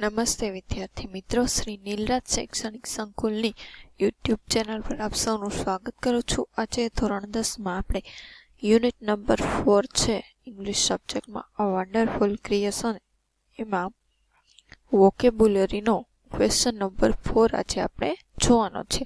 નમસ્તે વિદ્યાર્થી મિત્રો, શ્રી નીલરાજ શૈક્ષણિક સંકુલની યુટ્યુબ ચેનલ પર આપ સૌનું સ્વાગત કરું છું. આજે ધોરણ 10માં આપણે યુનિટ નંબર 4 છે ઇંગ્લિશ સબ્જેક્ટમાં અ વન્ડરફુલ ક્રિએશન, એમાં વોકેબ્યુલરીનો ક્વેશ્ચન નંબર 4 આજે આપણે જોવાનો છે.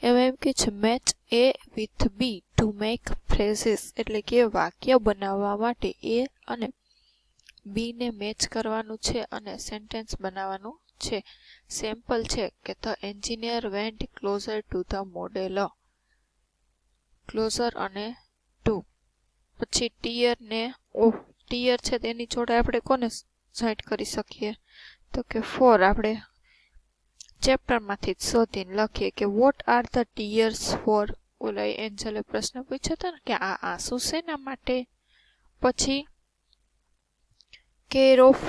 એમાં એમ કે છે match A with B to make phrases, એટલે કે વાક્ય બનાવવા માટે એ અને બી ને મેચ કરવાનું છે અને સેન્ટેન્સ બનાવવાનું છે. સેમ્પલ છે કે the engineer vent closure to the model, closure અને ટુ. પછી ટીયર ને ઓફ, ટીયર છે તેની જોડે આપણે કોને જોઈન્ટ કરી શકીએ તો કે ફોર. આપણે ચેપ્ટરમાંથી જ શોધીને લખીએ કે what are the tears for. ઓલા એન્જલે પ્રશ્ન પૂછ્યો હતો ને કે આ આંસુ શેના માટે. પછી care of,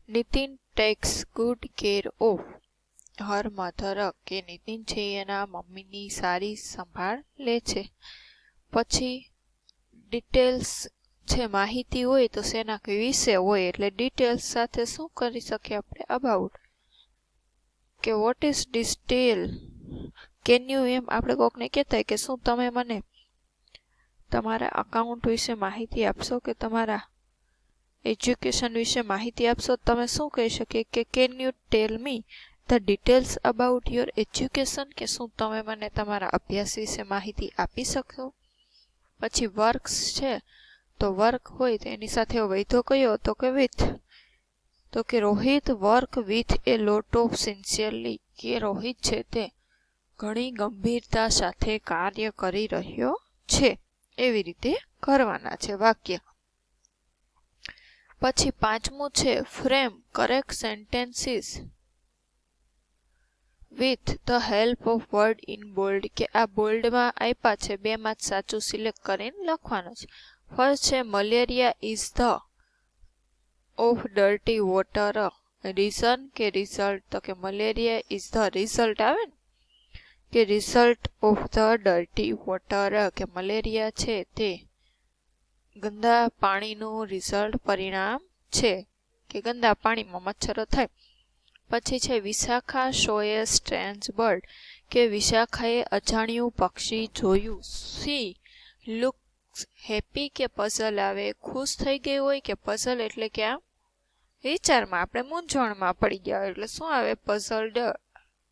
Nitin tax good care of her mother, કે નીતિન છે એના મમ્મીની સારી સંભાળ લે છે. પછી ડિટેલ્સ છે, માહિતી હોય તો શેના વિશે હોય, એટલે ડિટેલ્સ સાથે શું કરી શકીએ આપણે અબાઉટ, કે what is detail, can you, એમ આપણે કોકને કહેતા કે શું તમે મને તમારા અકાઉન્ટ વિશે માહિતી આપશો, કે તમારા એજ્યુકેશન વિશે માહિતી આપશો. તમે શું કહી શકીએ કે can you tell me the details about your education, કે શું તમે મને તમારા અભ્યાસ વિશે માહિતી આપી શકશો. પછી વર્ક્સ છે, તો વર્ક હોય તો એની સાથે વૈધો કયો તો કે વિથ, તો કે Rohit work with a lot of sincerely, કે રોહિત છે તે ઘણી ગંભીરતા સાથે કાર્ય કરી રહ્યો છે. એવી રીતે કરવાના છે વાક્ય. પછી પાંચમું છે frame correct sentences with the help of word in bold, કે આ બોલ્ડમાં આપ્યા છે, બેમાં જ સાચું સિલેક્ટ કરીને લખવાનું છે. ફર્સ્ટ છે malaria is the of dirty water reason, કે રિઝલ્ટ, તો કે મલેરિયા ઇઝ ધ રિઝલ્ટ આવે ને, કે result of the dirty water, કે મલેરિયા છે તે ગંદા પાણીનું રિઝલ્ટ પરિણામ છે, કે ગંદા પાણીમાં મચ્છરો થાય. પછી છે વિશાખા શો એ સ્ટ્રેન્જ બર્ડ, કે વિશાખાએ અજાણ્યું પક્ષી જોયું. સી લુક્સ હેપી, કે પઝલ આવે, ખુશ થઈ ગઈ હોય, કે પઝલ એટલે કે આમ વિચારમાં આપણે મૂંઝવણમાં પડી ગયા હોય એટલે શું આવે પઝલ્ડ.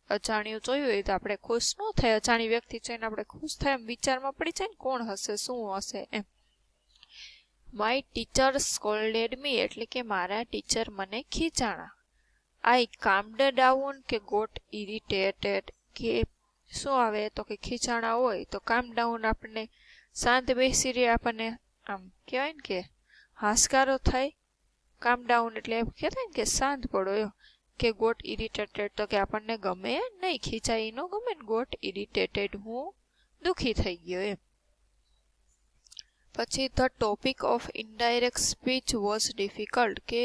અજાણ્યું જોયું હોય તો આપણે ખુશ ન થાય, અજાણી વ્યક્તિ જોઈને આપણે ખુશ થાય, એમ વિચારમાં પડી જાય ને કોણ હશે શું હશે એમ. માય ટીચર સ્કોલ્ડેડ મી, એટલે કે મારા ટીચર મને ખીજાણા. આઈ કામ્ડ ડાઉન, કે ગોટ ઇરિટેટેડ, કે શું આવે તો કે ખીજાણા હોય તો કામ ડાઉન આપણને શાંત બેસી રહે, આપણને આમ કહેવાય ને કે હાશકારો થાય. કામ ડાઉન એટલે એમ કહેવાય ને કે શાંત પડો એમ. કે ગોટ ઇરિટેટેડ તો કે આપણને ગમે નહીં, ખીચાઈ ન ગમે ને, ગોટ ઇરિટેટેડ હું દુઃખી થઈ ગયો એમ. પછી the topic of indirect speech was difficult, કે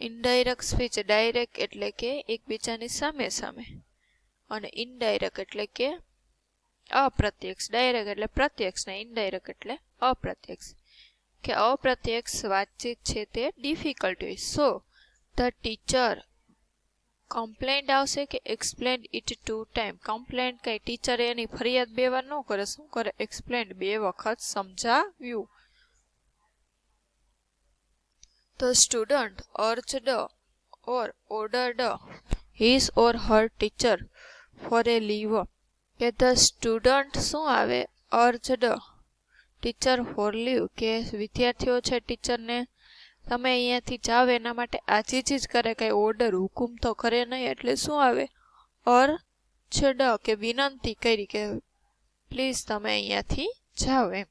ઇનડાયરેક્ટ સ્પીચ, ડાયરેક્ટ એટલે કે એકબીજાની સામે સામે, અને ઇનડાયરેક્ટ એટલે કે અપ્રત્યક્ષ. ડાયરેક્ટ એટલે પ્રત્યક્ષ ને ઇનડાયરેક્ટ એટલે અપ્રત્યક્ષ, કે અપ્રત્યક્ષ વાતચીત છે તે ડિફિકલ્ટ હોય. સો ધ ટીચર કમ્પ્લેન્ટ આવશે, કે એક્સપ્લેન ઇટ 2 ટાઈમ. કમ્પ્લેન્ટ કઈ ટીચર એની ફરિયાદ 2 વાર ન કરે, શું કરે એક્સપ્લેન 2 વખત સમજાવ્યું. The student urged or ordered his or her teacher for a leave, કે ધ સ્ટુડન્ટ શું આવે અર્જડ ટીચર ફોર લીવ, કે વિદ્યાર્થીઓ છે ટીચરને તમે અહીંયાથી જાઓ એના માટે આજીજ જ કરે, કઈ ઓર્ડર હુકુમ તો કરે નહીં, એટલે શું આવે અર્જડ, કે વિનંતી કરી કે પ્લીઝ તમે અહીંયાથી જાઓ એમ.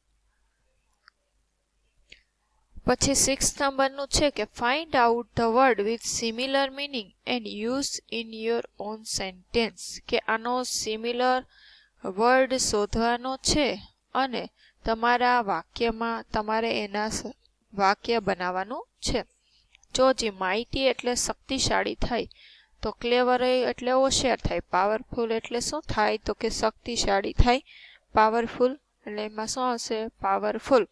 પછી 6 નંબરનું છે કે find out the word with similar meaning and use in your own sentence, કે આનો સિમિલર વર્ડ શોધવાનો છે અને તમારા વાક્યમાં તમારે એના વાક્ય બનાવવાનું છે. જો જે માહિતી એટલે શક્તિશાળી થાય, તો ક્લેવર એટલે હોશિયાર થાય, પાવરફુલ એટલે શું થાય તો કે શક્તિશાળી થાય, પાવરફુલ એટલે એમાં શું આવશે પાવરફુલ.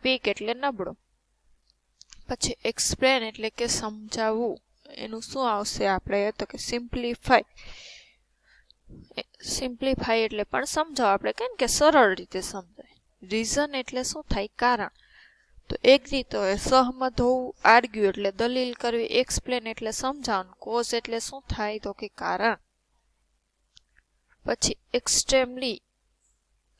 વીક એટલે નબળો. પછી એક્સપ્લેન એટલે કે સમજાવવું, એનું શું આવશે આપણે તો કે સિમ્પ્લિફાઈ એટલે પણ સમજાવો આપણે કેમ કે સરળ રીતે સમજાય. રીઝન એટલે શું થાય? કારણ. તો એગ્રી તો સહમત હોવું, આર્ગ્યુ એટલે દલીલ કરવી, એક્સપ્લેન એટલે સમજાવવાનું, કોઝ એટલે શું થાય તો કે કારણ. પછી એક્સ્ટ્રીમલી,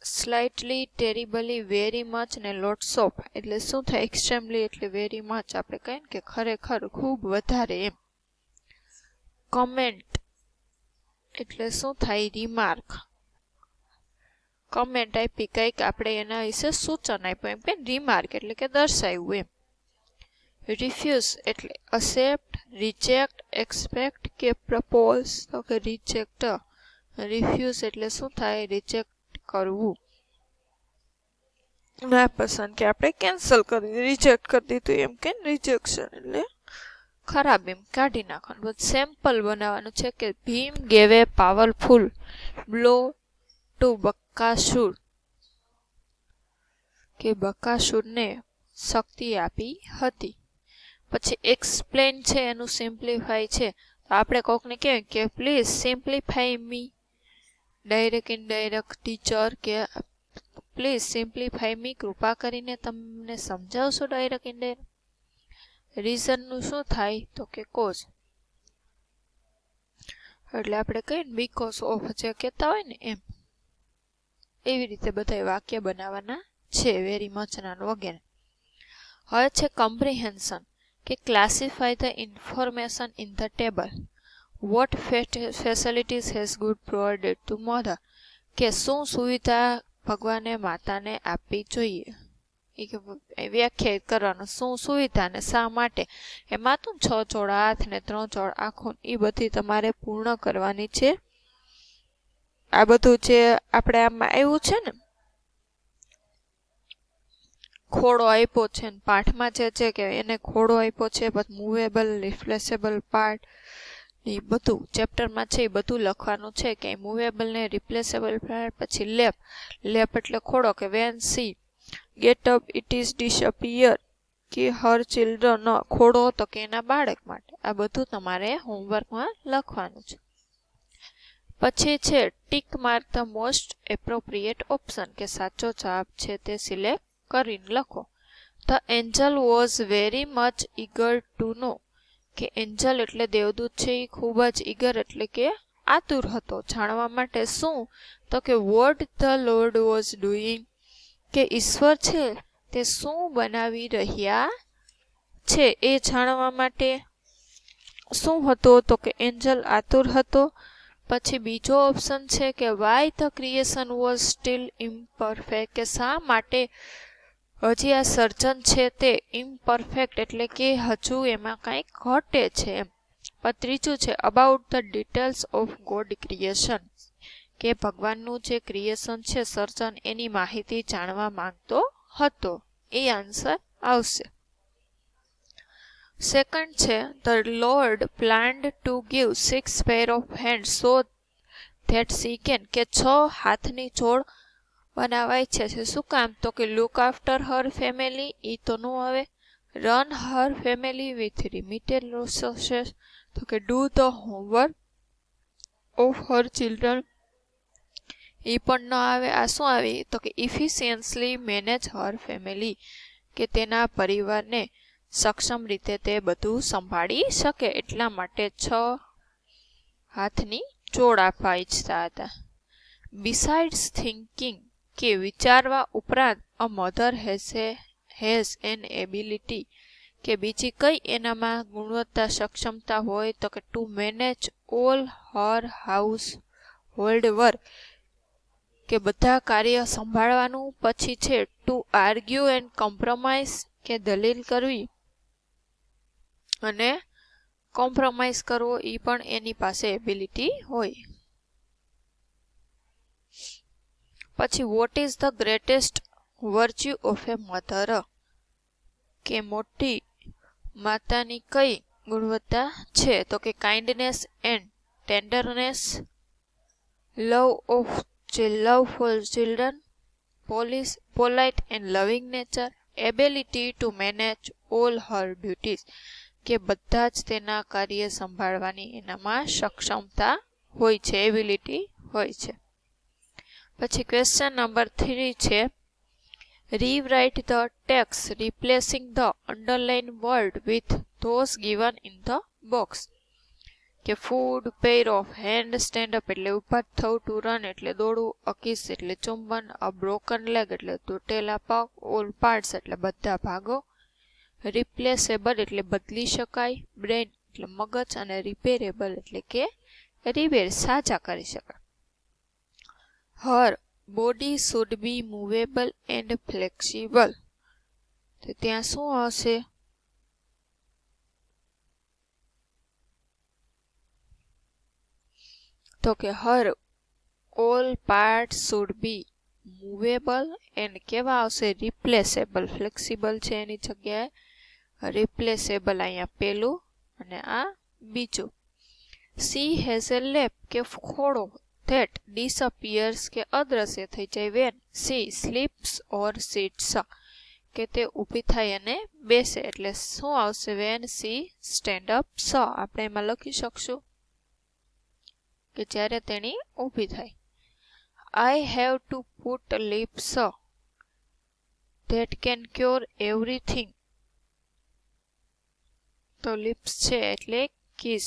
સ્લાઇટલી, ટેરિબલી, વેરી મચ ને લોટ્સ ઓફ એટલે શું થાય? એક્સ્ટ્રીમલી એટલે વેરી મચ આપણે કહીએ કે ખરેખર ખૂબ વધારે એમ. કમેન્ટ એટલે શું થાય? રિમાર્ક. કમેન્ટ આપી કંઈક આપણે એના વિશે સૂચન આપ્યું એમ કે રિમાર્ક એટલે કે દર્શાવ્યું એમ. રિફ્યુઝ એટલે અસેપ્ટ, રિજેક્ટ, એક્સપેક્ટ કે પ્રપોઝ તો કે રિજેક્ટ. રિફ્યુઝ એટલે શું થાય? રિજેક્ટ કરવું. ના પસંદ કે આપણે કેન્સલ કરી રિજેક્ટ કરી દીધું એમ કે રિજેક્શન એટલે ખરાબ એમ કાઢી નાખવાનું. સેમ્પલ બનાવવાનું છે કે ભીમ ગેવ એ પાવરફુલ બ્લો ટુ બકાસુર કે બકાસુરને શક્તિ આપી હતી. પછી એક્સપ્લેન છે એનું સિમ્પ્લિફાઈ છે. તો આપણે કોકને કહેવાય કે please simplify me. Direct indirect teacher કે પ્લીઝ સિમ્પ્લિફાઈ મી કૃપા કરીને તમને સમજાવશો ડાયરેક્ટ ઇનડાયરેક્ટ. રીઝનનું શું થાય તો કે કોઝ. એટલે આપણે કહીએ ને બીકોઝ ઓફ જે કહેતા હોય ને એમ. એવી રીતે બધા વાક્ય બનાવવાના છે વેરી મચના વગેરે. હવે છે કમ્પ્રિહેન્શન કે classify the information in the table. What facilities has good provided to mother કે શું સુવિધા ભગવાને માતાને આપવી જોઈએ. એ વ્યાખ્યાયિત કરવાનું શું સુવિધા ને શા માટે. એમાં તો 6 જોડ હાથ ને 3 જોડ આંખો એ બધી તમારે પૂર્ણ કરવાની છે. આ બધું જે આપણે આમાં આવ્યું છે ને ખોડો આપ્યો છે ને પાઠમાં જે છે કે એને ખોડો આપ્યો છે, પછી મૂવેબલ, રિપ્લેસેબલ પાર્ટ એ બધું ચેપ્ટરમાં છે એ બધું લખવાનું છે કે મૂવેબલ ને રિપ્લેસેબલ પાર્ટ. પછી લેપ એટલે ખોડો કે when she get up it is disappear કે હર ચિલ્ડ્રન ખોડો તો કે એના બાળક માટે. આ બધું તમારે હોમવર્કમાં લખવાનું છે. પછી છે tick mark the most appropriate option કે સાચો જવાબ છે તે સિલેક્ટ કરીને લખો. The angel was very much eager to know કે એન્જલ એટલે દેવદૂત છે એ ખૂબ જ ઈગર એટલે કે આતુર હતો જાણવા માટે. શું તો કે vote the lord was doing કે ઈશ્વર છે તે શું બનાવી રહ્યા છે એ જાણવા માટે. શું હતું તો કે એન્જલ આતુર હતો. પછી બીજો ઓપ્શન છે કે why the creation was still imperfect કે શા માટે હજી આ સર્જન છે તે ઇમ્પરફેક્ટ એટલે કે હજુ એમાં કંઈક ઘટે છે એમ. પછી ત્રીજું છે about the details of God creation કે ભગવાનનું જે ક્રિએશન છે સર્જન એની માહિતી જાણવા માંગતો હતો. એ આન્સર આવશે. સેકન્ડ છે the lord planned to give 6 pair of hand so that she can કે 6 હાથની જોડ બનાવાય છે. શું કામ તો કે લુક આફ્ટર હર ફેમિલી એ તો નો આવે. Run her family with limited resources તો કે do the homework of her children એ પણ ન આવે. આ શું આવી તો કે ઇફિશિયન્ટલી મેનેજ હર ફેમિલી કે તેના પરિવારને સક્ષમ રીતે તે બધું સંભાળી શકે એટલા માટે 6 હાથની જોડ આપવા ઈચ્છતા હતા. બિસાઇડ્સ થિંકિંગ કે વિચારવા ઉપરાંત a mother has N ability કે બીજી કઈ એનામાં ગુણવત્તા સક્ષમતા હોય તો કે two manage all her house hold work કે બધા કાર્ય સંભાળવાનું. પછી છે ટુ આર્ગ્યુ એન્ડ કોમ્પ્રોમાઇઝ કે દલીલ કરવી અને કોમ્પ્રોમાઇઝ કરવો એ પણ એની પાસે એબિલિટી હોય. પછી what is the greatest virtue of a mother કે મોટી માતાની કઈ ગુણવત્તા છે તો કે kindness and tenderness, love for children, polite and loving nature, ability to manage all her duties કે બધા જ તેના કાર્ય સંભાળવાની એનામાં સક્ષમતા હોય છે, એબિલિટી હોય છે. પછી ક્વેશ્ચન નંબર 3 છે rewrite the text replacing the underlined word with those given in the box. કે food, pair of, hand, stand up એટલે ઊભા થવું, ટુ રન એટલે દોડવું, અ કિસ એટલે ચુંબન, અ બ્રોકન લેગ એટલે તૂટેલા પગ, ઓલ પાર્ટ્સ એટલે બધા ભાગો, રિપ્લેસેબલ એટલે બદલી શકાય, બ્રેન એટલે મગજ અને રિપેરેબલ એટલે કે રિપેર સાજા કરી શકાય. Her body should be movable and flexible. તો ત્યાં શું હશે? તો કે her all part should be movable and કેવા આવશે? રિપ્લેસેબલ. ફ્લેક્સિબલ છે એની જગ્યાએ રિપ્લેસેબલ અહીંયા પેલું અને આ બીજું. સી હેઝ એ લેપ કે ખોડો ધેટ ડિસઅપિયર્સ કે અદ્રશ્ય થઈ જાય when she sleeps or sits કે તે ઊભી થાય અને બેસે એટલે શું આવશે? વેન સી સ્ટેન્ડ અપ સ. આપણે એમાં લખી શકશું કે જ્યારે તેણી ઊભી થાય. I have to put lips that can cure everything. તો લિપ્સ છે એટલે કિસ.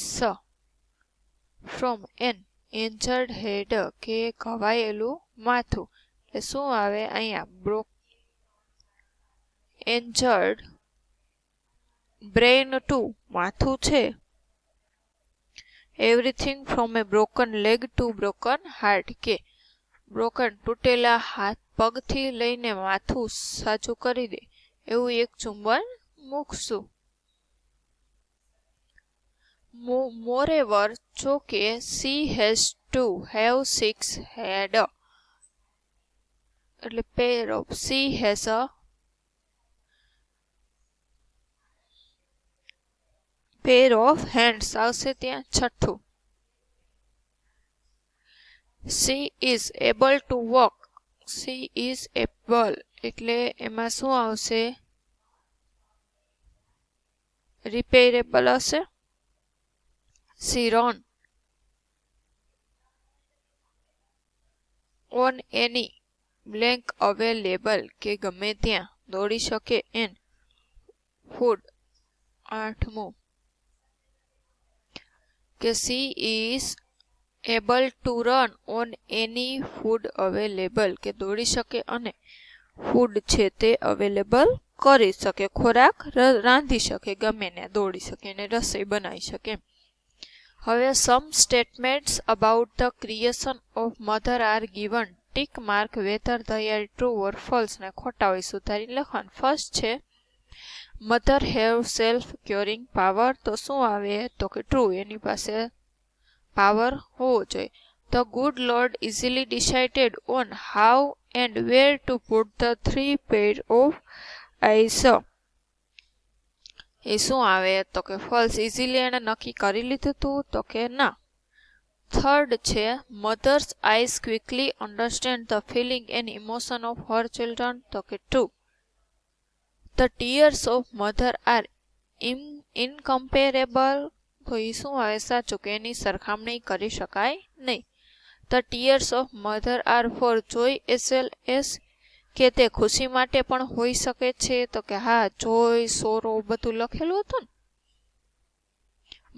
ફ્રોમ એન ઇન્જર્ડ હેડ કે ઘવાયેલું માથું એટલે શું આવે અહીંયા? ઇન્જર્ડ બ્રેઇન ટુ માથું છે. Everything from a broken leg to broken heart કે બ્રોકન તૂટેલા હાથ પગથી લઈને માથું સાચું કરી દે એવું એક ચુંબન મૂકશું. મોરેવર જો કે સી હેઝ ટુ હેવ 6 હેડ એટલે pair of. She has a pair of hands આવશે ત્યાં છઠ્ઠું. She is able to walk. She is able એટલે એમાં શું આવશે? રિપેરેબલ હશે. C run on any blank available કે ગમે ત્યાં દોડી શકે એન ફૂડ. આઠમું કે she is able to run on any food available કે દોડી શકે અને ફૂડ છે તે અવેલેબલ કરી શકે, ખોરાક રાંધી શકે, ગમે ને દોડી શકે અને રસોઈ બનાવી શકે. હવે some statements about the creation of mother are given. Tick mark whether they are true or false ને ખોટા હોય સુધારી લખવાનું. ફર્સ્ટ છે mother have self curing power. તો શું આવે? તો કે ટ્રુ, એની પાસે પાવર હોવો જોઈએ. The good lord easily decided on how and where to put the 3 pair of eyes. એ શું આવે? તો કે ફોલ્સ. ઇઝીલી એને નક્કી કરી લીધું હતું? તો કે ના. થર્ડ છે mothers eyes quickly understand the feeling and emotion of her children. તો કે true. The tears of mother are incomparable. તો એ શું આવે? સાચું, કે એની સરખામણી કરી શકાય નહીં. The tears of mother are for joy as well as કે તે ખુશી માટે પણ હોઈ શકે છે. તો કે હા, જોય, સોરો બધું લખેલું હતું ને.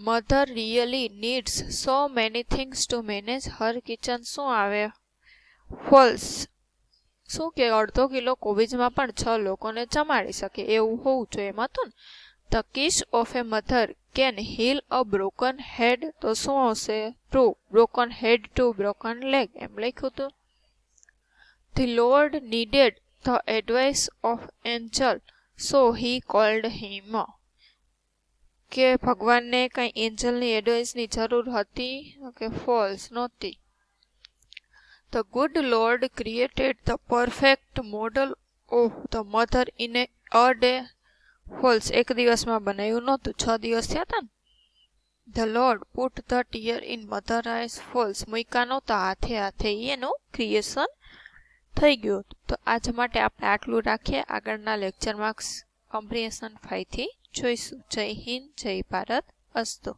Mother really needs so many things to manage Har kitchen. શું આવે? ફોલ્સ. શું કે અડધો કિલો કોબીજમાં પણ 6 લોકોને જમાડી શકે એવું હોવું જોઈએ એમ હતું ને. The kiss of a mother can heal a broken head. તો શું આવશે? True. Broken head to broken leg એમ લખ્યું હતું. The lord needed the advice of angel so he called him. કે ભગવાનને કઈ એન્જલની એડવાઇસની જરૂર હતી? કે ફોલ્સ, નહોતી. The good lord created the perfect model of the mother in a day. False. એક દિવસમાં બનાવ્યું નહોતું, 6 દિવસ થયા હતા ને. The lord put the tear in mother eyes. False. મૂક્યા નહોતા હાથે હાથે, એનું ક્રિએશન થઈ ગયું હતું. તો આજ માટે આપણે આટલું રાખીએ. આગળના લેક્ચરમાં કોમ્પ્રિહેન્શન 5 થી જોઈશું. જય હિન્દ, જય ભારત, અસ્તુ.